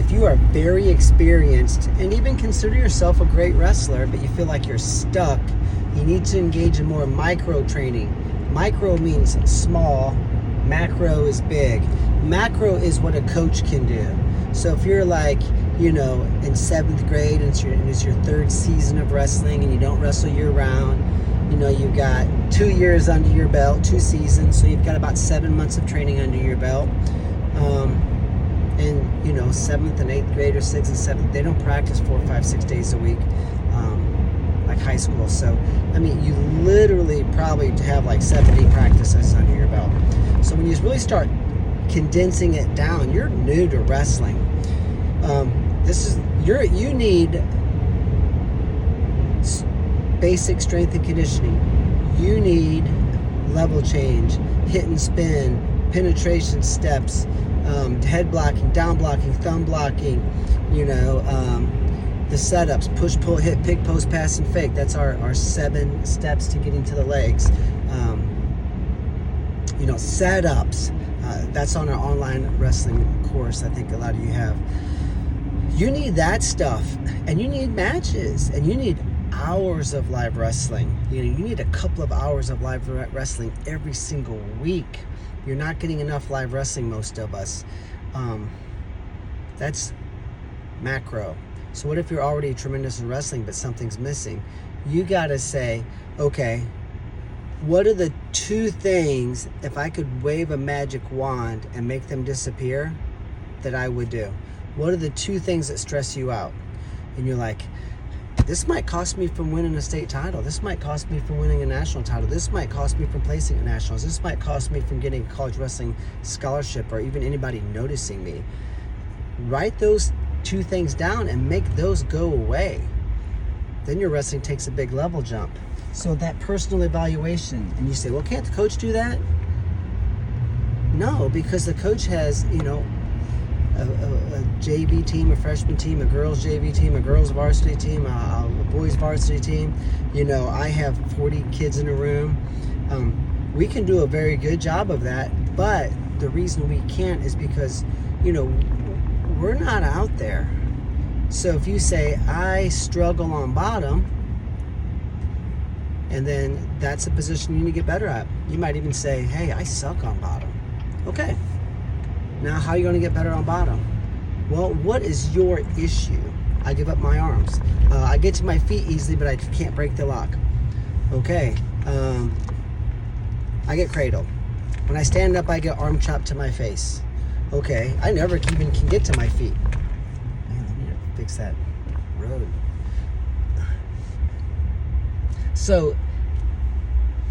if you are very experienced and even consider yourself a great wrestler, but you feel like you're stuck, you need to engage in more micro training. Micro means small, macro is big. Macro is what a coach can do. So if you're like, in 7th grade and it's your 3rd season of wrestling and you don't wrestle year round, you've got 2 years under your belt, 2 seasons, so you've got about 7 months of training under your belt. And 7th and 8th grade or 6th and 7th, they don't practice 4, 5, 6 days a week like high school. So you literally probably have like 70 practices under your belt. So when you really start condensing it down, you're new to wrestling. You need basic strength and conditioning. You need level change, hit and spin, penetration steps, head blocking, down blocking, thumb blocking, the setups, push, pull, hit, pick, post, pass, and fake. That's our 7 steps to getting to the legs. Setups. That's on our online wrestling course. I think a lot of you have. You need that stuff, and you need matches, and you need hours of live wrestling. You need a couple of hours of live wrestling every single week. You're not getting enough live wrestling, most of us. That's macro. So what if you're already tremendous in wrestling but something's missing? You gotta say, okay, what are the 2 things, if I could wave a magic wand and make them disappear, that I would do? What are the 2 things that stress you out? And you're like, this might cost me from winning a state title. This might cost me from winning a national title. This might cost me from placing at nationals. This might cost me from getting a college wrestling scholarship or even anybody noticing me. Write those 2 things down and make those go away. Then your wrestling takes a big level jump. So that personal evaluation, and you say, well, can't the coach do that? No, because the coach has, a JV team, a freshman team, a girls JV team, a girls varsity team, a boys varsity team. I have 40 kids in a room. We can do a very good job of that, but the reason we can't is because, we're not out there. So if you say, I struggle on bottom, and then that's a position you need to get better at. You might even say, hey, I suck on bottom. Okay. Now, how are you going to get better on bottom? Well, what is your issue? I give up my arms. I get to my feet easily, but I can't break the lock. Okay. I get cradled. When I stand up, I get arm chopped to my face. Okay. I never even can get to my feet. Man, I need to fix that road. So,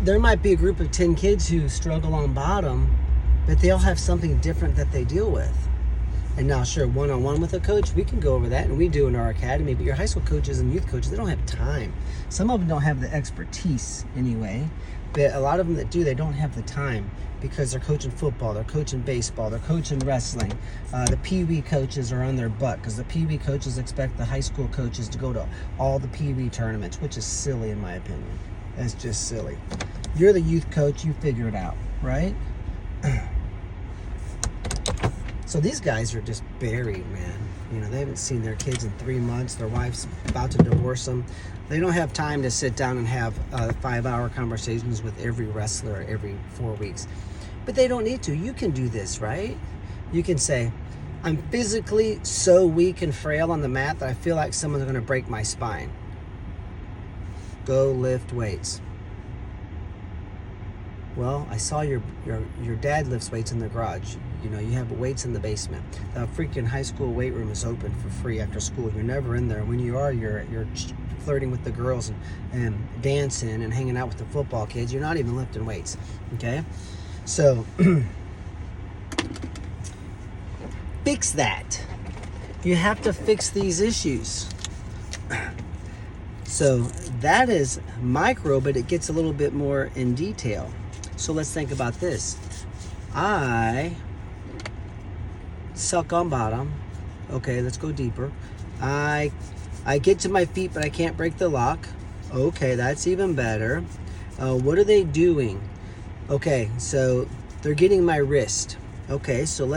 there might be a group of 10 kids who struggle on bottom, but they all have something different that they deal with. And now, sure, one-on-one with a coach, we can go over that, and we do in our academy, but your high school coaches and youth coaches, they don't have time. Some of them don't have the expertise anyway, but a lot of them that do, they don't have the time because they're coaching football, they're coaching baseball, they're coaching wrestling. The Pee Wee coaches are on their butt because the Pee Wee coaches expect the high school coaches to go to all the Pee Wee tournaments, which is silly in my opinion. That's just silly. You're the youth coach, you figure it out, right? So these guys are just buried, man. They haven't seen their kids in 3 months. Their wife's about to divorce them. They don't have time to sit down and have 5-hour conversations with every wrestler every 4 weeks. But they don't need to. You can do this, right? You can say, I'm physically so weak and frail on the mat that I feel like someone's going to break my spine. Go lift weights. Well, I saw your dad lifts weights in the garage. You have weights in the basement. The freaking high school weight room is open for free after school. You're never in there. When you are, you're flirting with the girls and dancing and hanging out with the football kids. You're not even lifting weights, okay? So, fix that. You have to fix these issues. So, that is micro, but it gets a little bit more in detail. So, let's think about this. I suck on bottom. Okay, let's go deeper. I get to my feet, but I can't break the lock. Okay, that's even better. What are they doing? Okay, so they're getting my wrist. Okay, so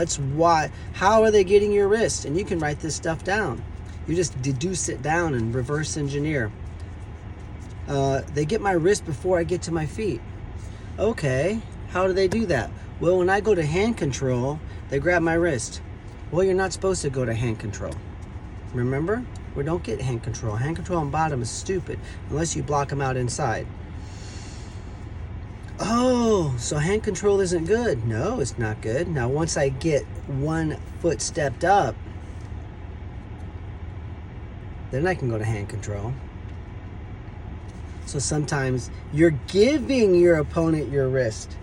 how are they getting your wrist? And you can write this stuff down. You just deduce it down and reverse engineer. They get my wrist before I get to my feet. Okay, how do they do that? Well, when I go to hand control, they grab my wrist. Well, you're not supposed to go to hand control. Remember? We don't get hand control. Hand control on bottom is stupid unless you block them out inside. Oh, so hand control isn't good. No, it's not good. Now, once I get one foot stepped up, then I can go to hand control. So sometimes you're giving your opponent your wrist.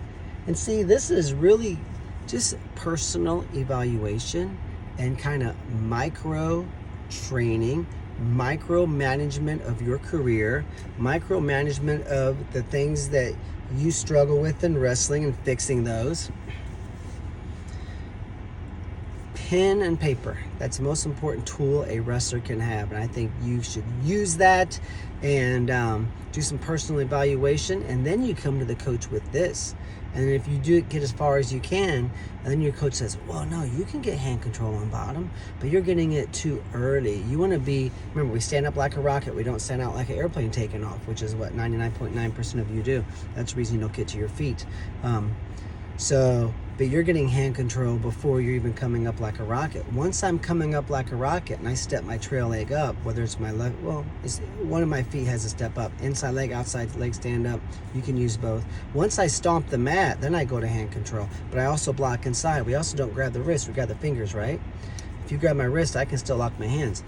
And see, this is really just personal evaluation and kind of micro training, micro management of your career, micro management of the things that you struggle with in wrestling and fixing those. Pen and paper. That's the most important tool a wrestler can have. And I think you should use that and do some personal evaluation. And then you come to the coach with this. And if you do get as far as you can, and then your coach says, well, no, you can get hand control on bottom, but you're getting it too early. You want to remember, we stand up like a rocket. We don't stand out like an airplane taking off, which is what 99.9% of you do. That's the reason you don't get to your feet. But you're getting hand control before you're even coming up like a rocket. Once I'm coming up like a rocket and I step my trail leg up, whether it's my left, one of my feet has a step up, inside leg, outside leg, stand up. You can use both. Once I stomp the mat, then I go to hand control. But I also block inside. We also don't grab the wrist, we grab the fingers, right? If you grab my wrist, I can still lock my hands.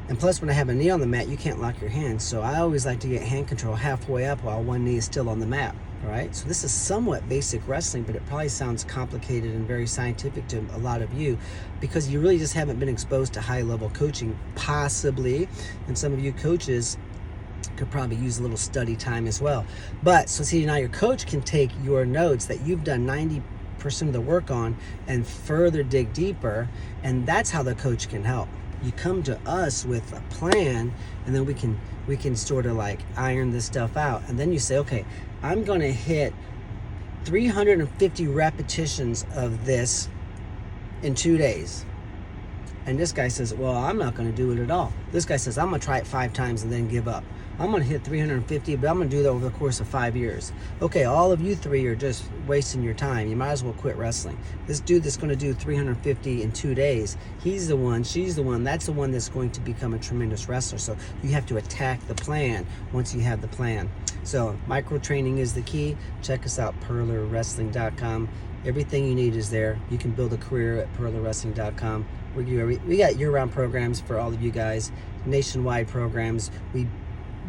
And plus, when I have a knee on the mat, you can't lock your hands. So I always like to get hand control halfway up while one knee is still on the mat. All right, so this is somewhat basic wrestling, but it probably sounds complicated and very scientific to a lot of you because you really just haven't been exposed to high-level coaching, possibly. And some of you coaches could probably use a little study time as well. But so see, now your coach can take your notes that you've done 90% of the work on and further dig deeper, and that's how the coach can help. You come to us with a plan, and then we can sort of like iron this stuff out. And then you say, okay, I'm going to hit 350 repetitions of this in 2 days. And this guy says, well, I'm not going to do it at all. This guy says, I'm going to try it 5 times and then give up. I'm going to hit 350, but I'm going to do that over the course of 5 years. Okay, all of you 3 are just wasting your time. You might as well quit wrestling. This dude that's going to do 350 in 2 days, he's the one, she's the one, that's the one that's going to become a tremendous wrestler. So you have to attack the plan once you have the plan. So micro training is the key. Check us out, perlerwrestling.com. Everything you need is there. You can build a career at perlerwrestling.com. We got year-round programs for all of you guys, nationwide programs. We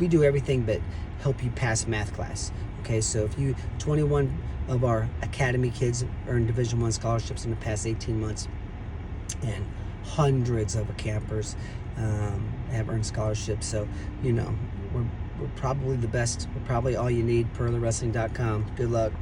do everything but help you pass math class. Okay, so if 21 of our academy kids earned Division I scholarships in the past 18 months, and hundreds of campers have earned scholarships. So, we're probably the best. We're probably all you need, perlerwrestling.com. Good luck.